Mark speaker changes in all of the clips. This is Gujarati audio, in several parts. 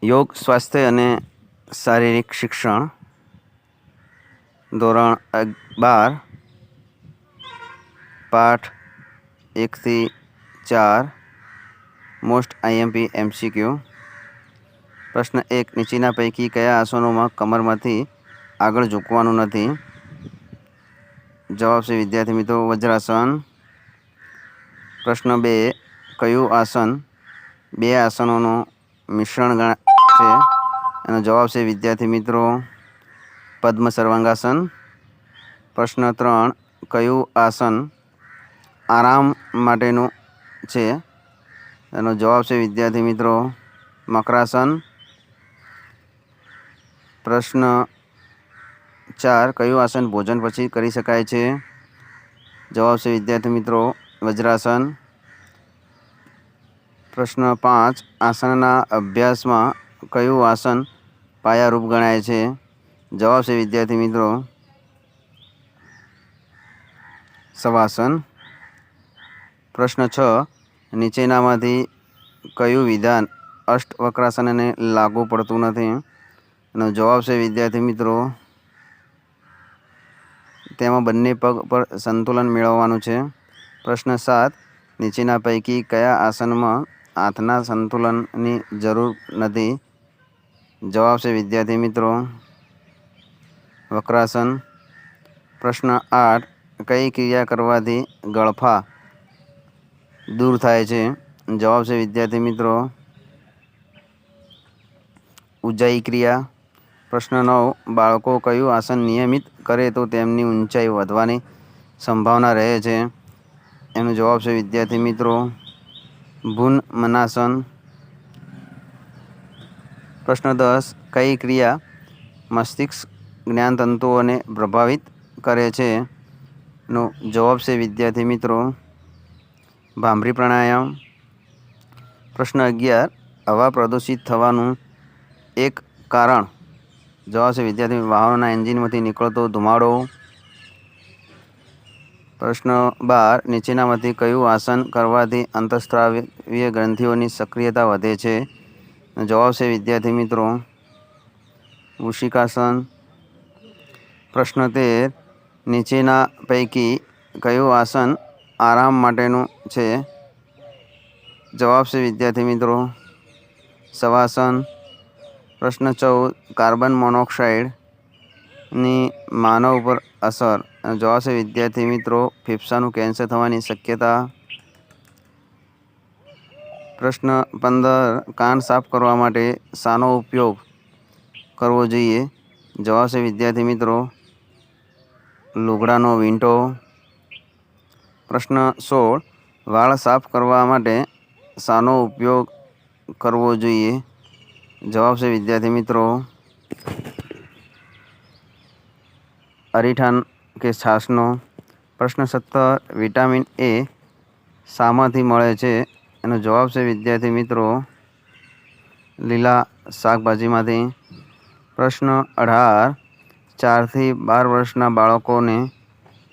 Speaker 1: યોગ સ્વાસ્થ્ય અને શારીરિક શિક્ષણ ધોરણ 12 પાઠ 1 થી 4 મોસ્ટ આઈએમપી એમસીક્યુ। પ્રશ્ન 1, નીચેના પૈકી કયા આસનોમાં કમરમાંથી આગળ ઝૂકવાનું નથી? જવાબ છે વિદ્યાર્થી મિત્રો વજ્રાસન। પ્રશ્ન 2, કયું આસન બે આસનોનું મિશ્રણ છે? એનો જવાબ છે વિદ્યાર્થી મિત્રો પદ્મ સર્વાંગાસન। પ્રશ્ન 3, કયું આસન આરામ માટેનું છે? એનો જવાબ છે વિદ્યાર્થી મિત્રો મકરાસન। પ્રશ્ન 4, કયું આસન ભોજન પછી કરી શકાય છે? જવાબ છે વિદ્યાર્થી મિત્રો વજ્રાસન। પ્રશ્ન 5, આસનના અભ્યાસમાં કયું આસન પાયારૂપ ગણાય છે? જવાબ છે વિદ્યાર્થી મિત્રો શવાસન। પ્રશ્ન 6, નીચેનામાંથી કયું વિધાન અષ્ટવક્રાસનને લાગુ પડતું નથી? એનો જવાબ છે વિદ્યાર્થી મિત્રો તેમાં બંને પગ પર સંતુલન મેળવવાનું છે। પ્રશ્ન 7, નીચેના પૈકી કયા આસનમાં હાથના સંતુલનની જરૂર નથી? જવાબ છે વિદ્યાર્થી મિત્રો વક્રાસન। પ્રશ્ન 8, કઈ ક્રિયા કરવાથી ગળફા દૂર થાય છે? જવાબ છે વિદ્યાર્થી મિત્રો ઉજાઈ ક્રિયા। પ્રશ્ન 9, બાળકો કયું આસન નિયમિત કરે તો તેમની ઊંચાઈ વધવાની સંભાવના રહે છે? એનો જવાબ છે વિદ્યાર્થી મિત્રો ભૂન્મનાસન। પ્રશ્ન 10, કઈ ક્રિયા મસ્તિષ્ક જ્ઞાનતંતુઓને પ્રભાવિત કરે છે? નો જવાબ છે વિદ્યાર્થી મિત્રો ભામરી પ્રાણાયામ। પ્રશ્ન 11, હવા પ્રદૂષિત થવાનું એક કારણ? જવાબ છે વિદ્યાર્થી વાહનોના એન્જિનમાંથી નીકળતો ધુમાડો। પ્રશ્ન 12, નીચેનામાંથી કયું આસન કરવાથી અંતઃસ્ત્રાવીય ગ્રંથિઓની સક્રિયતા વધે છે? જવાબ છે વિદ્યાર્થી મિત્રો વૃશ્ચિકાસન। પ્રશ્ન 13, નીચેના પૈકી કયું આસન આરામ માટેનું છે? જવાબ છે વિદ્યાર્થી મિત્રો શવાસન। પ્રશ્ન 14, કાર્બન મોનોક્સાઇડની માનવ પર અસર? જવાબ છે વિદ્યાર્થી મિત્રો ફેફસાનું કેન્સર થવાની શક્યતા। પ્રશ્ન 15, કાન સાફ કરવા માટે શાનો ઉપયોગ કરવો જોઈએ? જવાબ છે વિદ્યાર્થી મિત્રો લુગડાનો વીંટો। પ્રશ્ન 16, વાળ સાફ કરવા માટે શાનો ઉપયોગ કરવો જોઈએ? જવાબ છે વિદ્યાર્થી મિત્રો અરીઠાન કે છાશનો। પ્રશ્ન 17, વિટામિન એ શામાંથી મળે છે? એનો જવાબ છે વિદ્યાર્થી મિત્રો લીલા શાકભાજીમાંથી। પ્રશ્ન 18, 4 થી 12 વર્ષના બાળકોને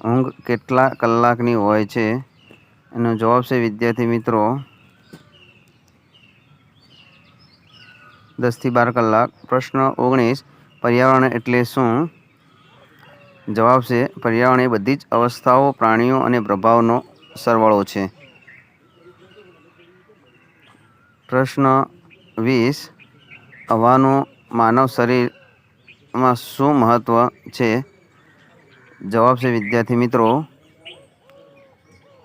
Speaker 1: ઊંઘ કેટલા કલાકની હોય છે? એનો જવાબ છે વિદ્યાર્થી મિત્રો 10 થી 12 કલાક। પ્રશ્ન 19, પર્યાવરણ એટલે શું? જવાબ છે પર્યાવરણ એ બધી જ અવસ્થાઓ, પ્રાણીઓ અને પ્રભાવનો સરવાળો છે। પ્રશ્ન 20, હવાનું માનવ શરીરમાં શું મહત્વ છે? જવાબ છે વિદ્યાર્થી મિત્રો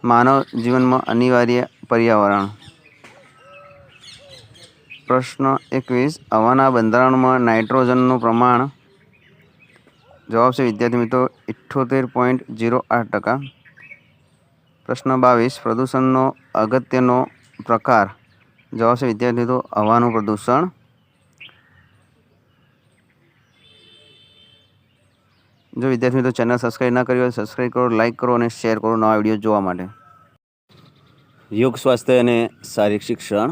Speaker 1: માનવ જીવનમાં અનિવાર્ય પર્યાવરણ। પ્રશ્ન 21, હવાના બંધારણમાં નાઇટ્રોજનનું પ્રમાણ? જવાબ છે વિદ્યાર્થી મિત્રો 78.08%। પ્રશ્ન 22, પ્રદૂષણનો અગત્યનો પ્રકાર? જવાબ છે વિદ્યાર્થી મિત્રો હવાનું પ્રદૂષણ। જો વિદ્યાર્થી મિત્રો ચેનલ સબસ્ક્રાઈબ ના કરી હોય સબસ્ક્રાઈબ કરો, લાઇક કરો અને શેર કરો નવા વિડીયો જોવા માટે। યોગ સ્વાસ્થ્ય અને શારીરિક શિક્ષણ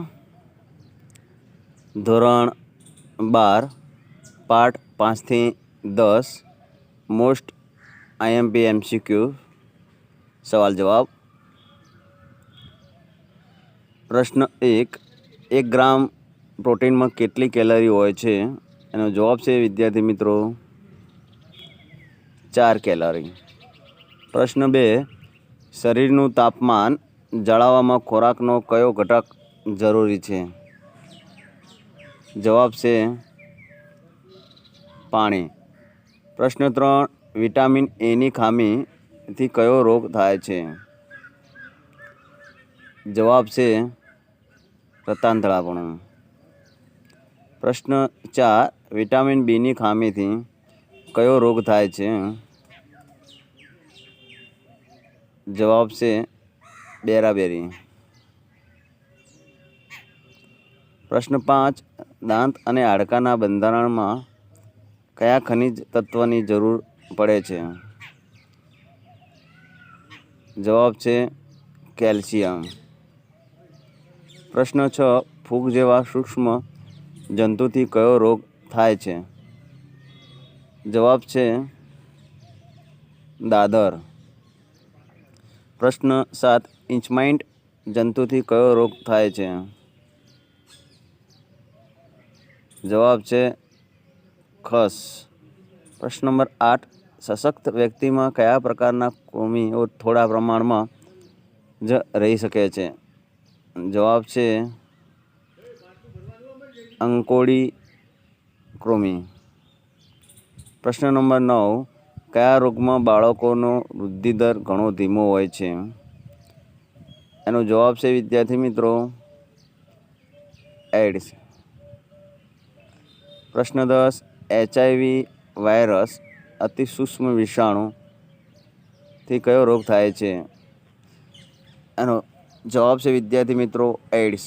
Speaker 1: ધોરણ 12 પાઠ 5 થી 10 મોસ્ટ આઈએમપી એમસીક્યુ સવાલ જવાબ। પ્રશ્ન 1, 1 ગ્રામ પ્રોટીનમાં કેટલી કેલરી હોય છે? એનો જવાબ છે વિદ્યાર્થી મિત્રો 4 કેલરી. પ્રશ્ન 2, શરીરનું તાપમાન જાળવવામાં ખોરાકનો કયો ઘટક જરૂરી છે? જવાબ છે પાણી. પ્રશ્ન 3, વિટામિન એની ખામીથી કયો રોગ થાય છે? જવાબ છે રતાંતળાપણું. પ્રશ્ન 4, વિટામિન બીની ખામીથી કયો રોગ થાય છે? જવાબ છે બેરાબેરી. પ્રશ્ન 5, દાંત અને હાડકાના બંધારણમાં કયા ખનિજ તત્વની જરૂર પડે છે? જવાબ છે કેલ્શિયમ. પ્રશ્ન 6, ફૂગ જેવા સૂક્ષ્મ જંતુથી કયો રોગ થાય છે? જવાબ છે દાદર. પ્રશ્ન 7, ઇંચમાઇટ જંતુથી કયો રોગ થાય છે? જવાબ છે ખસ. પ્રશ્ન નંબર 8, સશક્ત વ્યક્તિમાં કયા પ્રકારના કૃમિઓ થોડા પ્રમાણમાં જ રહી શકે છે? જવાબ છે અંકોડી કૃમિ. પ્રશ્ન નંબર 9, કયા રોગમાં બાળકોનો વૃદ્ધિદર ઘણો ધીમો હોય છે? એનો જવાબ છે વિદ્યાર્થી મિત્રો એડ્સ. પ્રશ્ન 10, HIV વાયરસ અતિ સૂક્ષ્મ વિષાણુથી કયો રોગ થાય છે? એનો જવાબ છે વિદ્યાર્થી મિત્રો એડ્સ.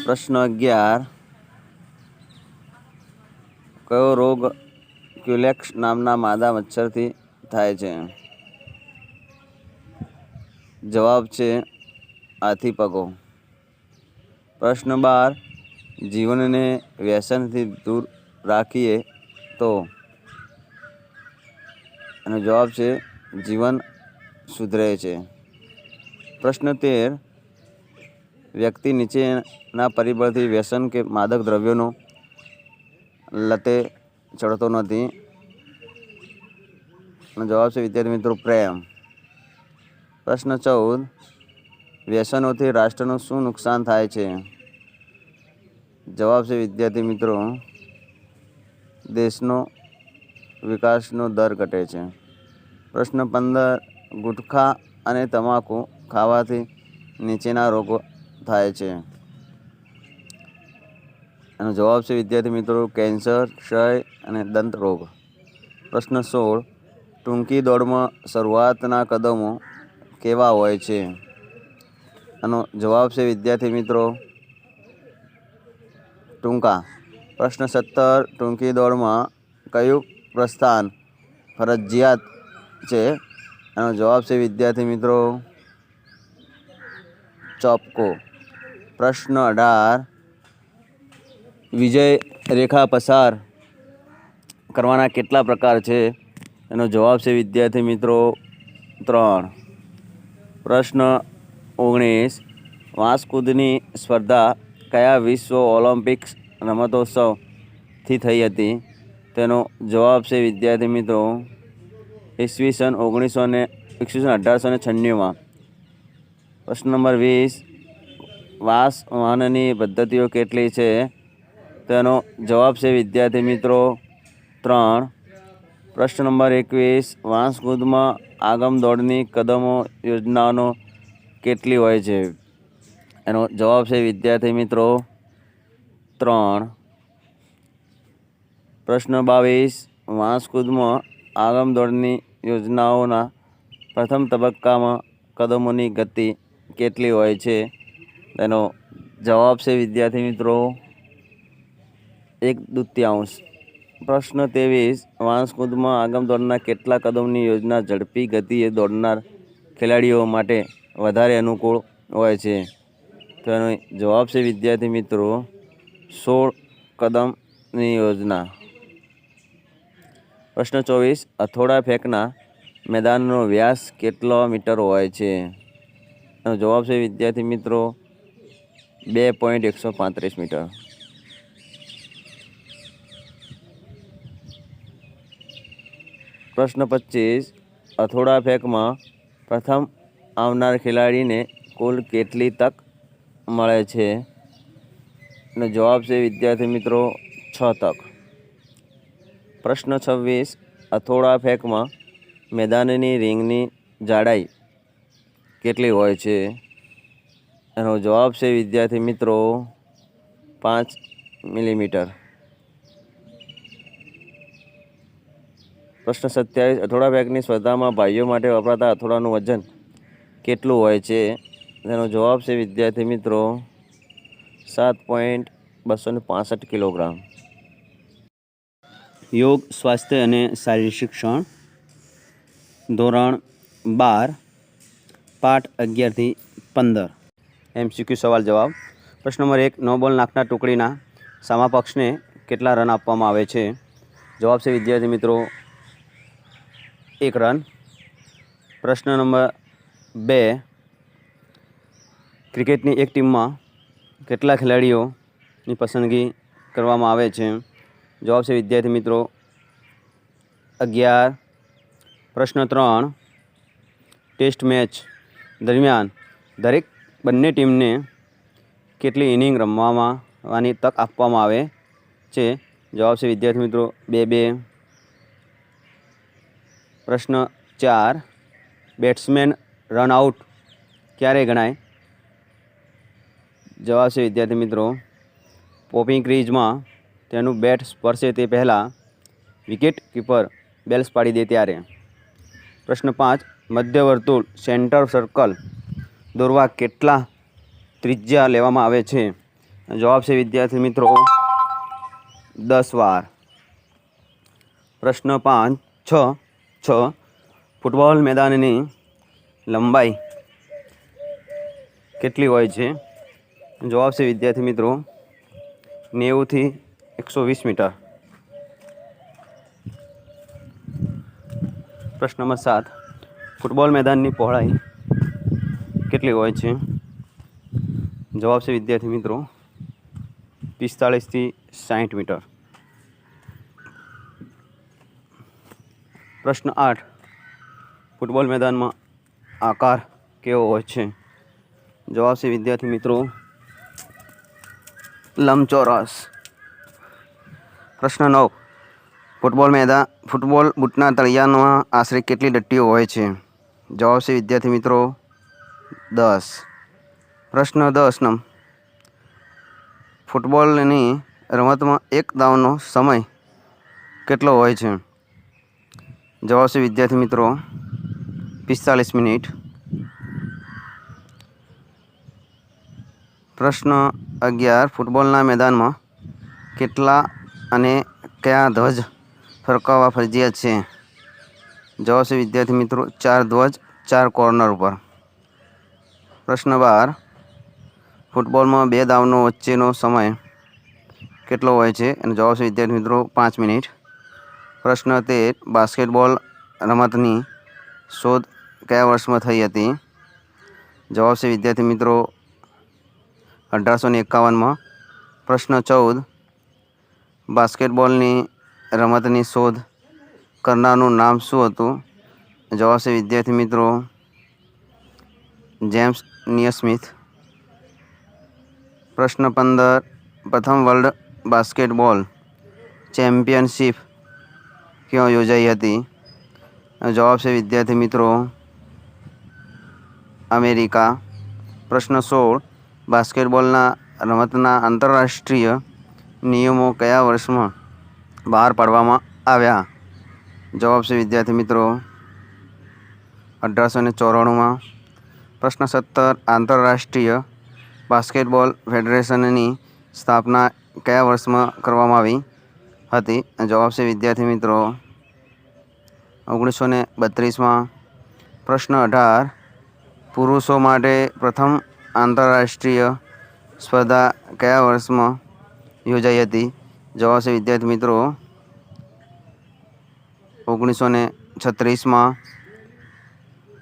Speaker 1: પ્રશ્ન 11, કયો રોગ ક્યુલેક્સ નામના માદા મચ્છરથી થાય છે? જવાબ છે હાથીપગો. પ્રશ્ન 12, જીવનને વ્યસનથી દૂર રાખીએ તો? એનો જવાબ છે જીવન સુધરે છે. પ્રશ્ન 13, વ્યક્તિ નીચેના પરિબળથી વ્યસન કે માદક દ્રવ્યોનો લતે ચડતો નથી. એનો જવાબ છે વિદ્યાર્થી મિત્રો પ્રેમ. પ્રશ્ન 14, વ્યસનોથી રાષ્ટ્રનું શું નુકસાન થાય છે? જવાબ છે વિદ્યાર્થી મિત્રો દેશનો વિકાસનો દર ઘટે છે. પ્રશ્ન 15, ગુટખા અને તમાકુ ખાવાથી નીચેના રોગો થાય છે. એનો જવાબ છે વિદ્યાર્થી મિત્રો કેન્સર, ક્ષય અને દંત રોગ. પ્રશ્ન 16, ટૂંકી દોડમાં શરૂઆતના કદમો કેવા હોય છે? એનો જવાબ છે વિદ્યાર્થી મિત્રો ટૂંકા. પ્રશ્ન 17, ટૂંકી દોડમાં કયું પ્રસ્થાન ફરજિયાત છે? એનો જવાબ છે વિદ્યાર્થી મિત્રો ચોપકો. પ્રશ્ન 18, વિજય રેખા પસાર કરવાના કેટલા પ્રકાર છે? એનો જવાબ છે વિદ્યાર્થી મિત્રો 3. પ્રશ્ન 19, વાંસકૂદની સ્પર્ધા કયા વિશ્વ ઓલિમ્પિક્સ રમતોત્સવથી થઈ હતી? તેનો જવાબ છે વિદ્યાર્થી મિત્રો ઈસવીસન 1896માં. પ્રશ્ન નંબર 20, વાંસ વહનની પદ્ધતિઓ કેટલી છે? તેનો જવાબ છે વિદ્યાર્થી મિત્રો 3. પ્રશ્ન નંબર 21, વાંસકૂદમાં આગમ દોડની કદમો યોજનાઓ કેટલી હોય છે? એનો જવાબ છે વિદ્યાર્થી મિત્રો 3. પ્રશ્ન 22, વાંસકૂદમાં આગમ દોડની યોજનાઓના પ્રથમ તબક્કામાં કદમોની ગતિ કેટલી હોય છે? તેનો જવાબ છે વિદ્યાર્થી મિત્રો 1/2. પ્રશ્ન 23, વાંસકૂદમાં આગમ દોડના કેટલા કદમની યોજના ઝડપી ગતિએ દોડનાર ખેલાડીઓ માટે વધારે અનુકૂળ હોય છે? તો એનો જવાબ છે વિદ્યાર્થી મિત્રો 16 કદમની યોજના. પ્રશ્ન 24, હથોડા ફેંકના મેદાનનો વ્યાસ કેટલો મીટર હોય છે? એનો જવાબ છે વિદ્યાર્થી મિત્રો 2.135 મીટર. પ્રશ્ન 25. અથોડા ફેંકમાં પ્રથમ આવનાર ખેલાડીને કુલ કેટલી તક મળે છે? અને જવાબ છે વિદ્યાર્થી મિત્રો 6 તક. પ્રશ્ન 26. અથોડા ફેંકમાં મેદાનની રિંગની જાડાઈ કેટલી હોય છે? એનો જવાબ છે વિદ્યાર્થી મિત્રો 5 મિલીમીટર. પ્રશ્ન 27. અથોડા ફેંકની સ્પર્ધામાં ભાઈઓ માટે વપરાતા અથોડાનું વજન કેટલું હોય છે? તેનો જવાબ છે વિદ્યાર્થી મિત્રો 7.265 કિલોગ્રામ. યોગ, સ્વાસ્થ્ય અને શારીરિક શિક્ષણ, ધોરણ 12, પાઠ 11 થી 15. MCQ સવાલ જવાબ. પ્રશ્ન નંબર 1. નો બોલ નાખનાર ટુકડીના સામા પક્ષને કેટલા રન આપવામાં આવે છે? જવાબ છે વિદ્યાર્થી મિત્રો 1 રન. પ્રશ્ન નંબર 2. ક્રિકેટની એક ટીમમાં કેટલા ખેલાડીઓની પસંદગી કરવામાં આવે છે? જવાબ છે વિદ્યાર્થી મિત્રો 11. પ્રશ્ન 3. ટેસ્ટ મેચ દરમિયાન દરેક બંને ટીમને કેટલી ઇનિંગ રમવાની તક આપવામાં આવે છે? જવાબ છે વિદ્યાર્થી મિત્રો 2-2. પ્રશ્ન 4. બેટ્સમેન રન આઉટ ક્યારે ગણાય? જવાબ છે વિદ્યાર્થી મિત્રો પોપિંગ ક્રીઝમાં તેનું બેટ સ્પર્શે તે પહેલાં વિકેટ કીપર બેલ્સ પાડી દે ત્યારે. પ્રશ્ન 5. મધ્યવર્તુળ સેન્ટર સર્કલ દોરવા કેટલા ત્રિજ્યા લેવામાં આવે છે? જવાબ છે વિદ્યાર્થી મિત્રો 10 વાર. પ્રશ્ન 6. ફૂટબોલ મેદાનની લંબાઈ કેટલી હોય છે? જવાબ છે વિદ્યાર્થી મિત્રો 90 થી 120 મીટર. પ્રશ્ન નંબર 7. ફૂટબોલ મેદાનની પહોળાઈ કેટલી હોય છે? જવાબ છે વિદ્યાર્થી મિત્રો 45 થી 60 મીટર. પ્રશ્ન 8. ફૂટબોલ મેદાનમાં આકાર કેવો હોય છે? જવાબ છે વિદ્યાર્થી મિત્રો લંબચોરસ. પ્રશ્ન 9. ફૂટબોલ બૂટના તળિયામાં આશરે કેટલી ડટ્ટીઓ હોય છે? જવાબ છે વિદ્યાર્થી મિત્રો 10. પ્રશ્ન 10. ફૂટબોલની રમતમાં એક દાવનો સમય કેટલો હોય છે? જવાબ છે વિદ્યાર્થી મિત્રો 45 મિનિટ. પ્રશ્ન 11. ફૂટબોલના મેદાનમાં કેટલા અને કયા ધ્વજ ફરકાવવા ફરજિયાત છે? જવાબ છે વિદ્યાર્થી મિત્રો 4 ધ્વજ 4 કોર્નર ઉપર. પ્રશ્ન 12. ફૂટબોલમાં 2 દાવનો વચ્ચેનો સમય કેટલો હોય છે? અને જવાબ છે વિદ્યાર્થી મિત્રો 5 મિનિટ. પ્રશ્ન 13. બાસ્કેટબોલ રમતની શોધ કયા વર્ષમાં થઈ હતી? જવાબ છે વિદ્યાર્થી મિત્રો 1851માં. પ્રશ્ન 14. બાસ્કેટબોલની રમતની શોધ કરનારનું નામ શું હતું? જવાબ છે વિદ્યાર્થી મિત્રો જેમ્સ નિયસ્મિથ. પ્રશ્ન 15. પ્રથમ વર્લ્ડ બાસ્કેટબોલ ચેમ્પિયનશિપ ક્યાં યોજાઈ હતી? જવાબ છે વિદ્યાર્થી મિત્રો અમેરિકા. પ્રશ્ન 16. બાસ્કેટબોલના રમતના આંતરરાષ્ટ્રીય નિયમો કયા વર્ષમાં બહાર પાડવામાં આવ્યા? જવાબ છે વિદ્યાર્થી મિત્રો 1894માં. પ્રશ્ન 17. આંતરરાષ્ટ્રીય બાસ્કેટબોલ ફેડરેશનની સ્થાપના કયા વર્ષમાં કરવામાં આવી હતી? જવાબ છે વિદ્યાર્થી મિત્રો 1932માં. પ્રશ્ન 18. પુરુષો માટે પ્રથમ આંતરરાષ્ટ્રીય સ્પર્ધા કયા વર્ષમાં યોજાઈ હતી? જવાબ છે વિદ્યાર્થી મિત્રો 1936માં.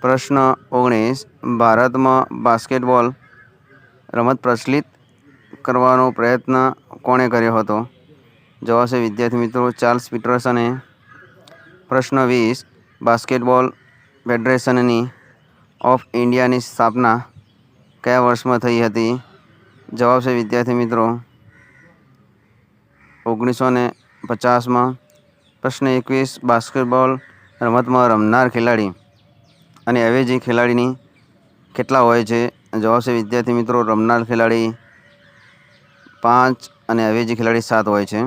Speaker 1: પ્રશ્ન 19. ભારતમાં બાસ્કેટબોલ રમત પ્રચલિત કરવાનો પ્રયત્ન કોણે કર્યો હતો? જવાબ છે વિદ્યાર્થી મિત્રો ચાર્લ્સ પીટરસને. પ્રશ્ન 20. બાસ્કેટબોલ ફેડરેશનની ઓફ ઇન્ડિયાની સ્થાપના કયા વર્ષમાં થઈ હતી? જવાબ છે વિદ્યાર્થી મિત્રો 1950માં. પ્રશ્ન 21. બાસ્કેટબોલ રમતમાં રમનાર ખેલાડી અને અવેજી ખેલાડીની કેટલા હોય છે? જવાબ છે વિદ્યાર્થી મિત્રો રમનાર ખેલાડી 5 અને અવેજી ખેલાડી 7 હોય છે.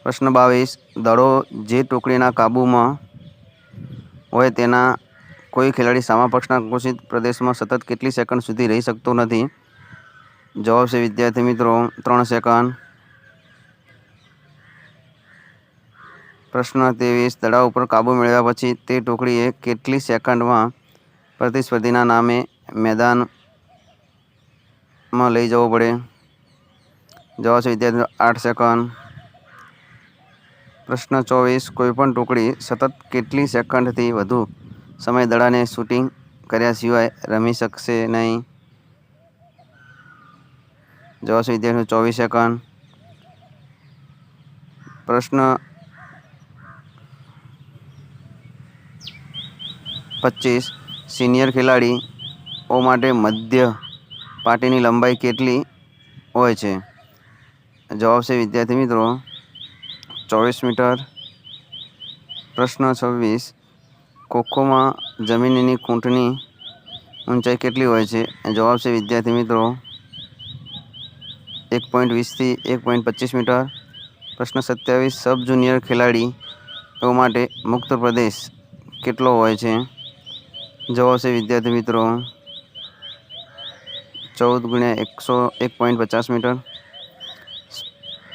Speaker 1: પ્રશ્ન 22. દડો જે ટોકડીના કાબૂમાં હોય તેના કોઈ ખેલાડી સામા પક્ષના ઘોષિત પ્રદેશમાં સતત કેટલી સેકન્ડ સુધી રહી શકતો નથી? જવાબ છે વિદ્યાર્થી મિત્રો 3 સેકન્ડ. પ્રશ્ન 23. દડા ઉપર કાબૂ મેળવ્યા પછી તે ટોકડીએ કેટલી સેકન્ડમાં પ્રતિસ્પર્ધીના નામે મેદાનમાં લઈ જવો પડે? જવાબ છે વિદ્યાર્થી 8 સેકન્ડ. પ્રશ્ન 24. કોઈપણ ટોકડી સતત કેટલી સેકન્ડથી વધુ સમય દડાને શૂટિંગ કર્યા સિવાય રમી શકશે નહીં? જવાબ છે વિદ્યાર્થી 24 સેકન્ડ. પ્રશ્ન 25. સિનિયર ખેલાડીઓ માટે મધ્ય પાટીની લંબાઈ કેટલી હોય છે? જવાબ છે વિદ્યાર્થી મિત્રો 24 મીટર. પ્રશ્ન 26. ખોખોમાં જમીનની ખૂંટની ઊંચાઈ કેટલી હોય છે? જવાબ છે વિદ્યાર્થી મિત્રો 1.20 થી 1.25 મીટર. પ્રશ્ન 27. સબ જુનિયર ખેલાડીઓ માટે મુક્ત પ્રદેશ કેટલો હોય છે? જવાબ છે વિદ્યાર્થી મિત્રો 14 × 100 1.50 મીટર.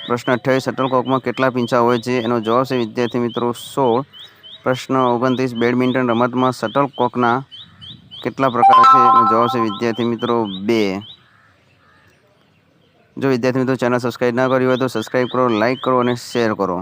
Speaker 1: પ્રશ્ન 28. શટલકોકમાં કેટલા પીંછા હોય છે? એનો જવાબ છે વિદ્યાર્થી મિત્રો 16. પ્રશ્ન 29. બેડમિન્ટન રમતમાં શટલકોકના કેટલા પ્રકાર છે? એનો જવાબ છે વિદ્યાર્થી મિત્રો 2. જો વિદ્યાર્થી મિત્રો ચેનલ સબસ્ક્રાઈબ ના કરી હોય તો સબસ્ક્રાઈબ કરો, લાઈક કરો અને શેર કરો.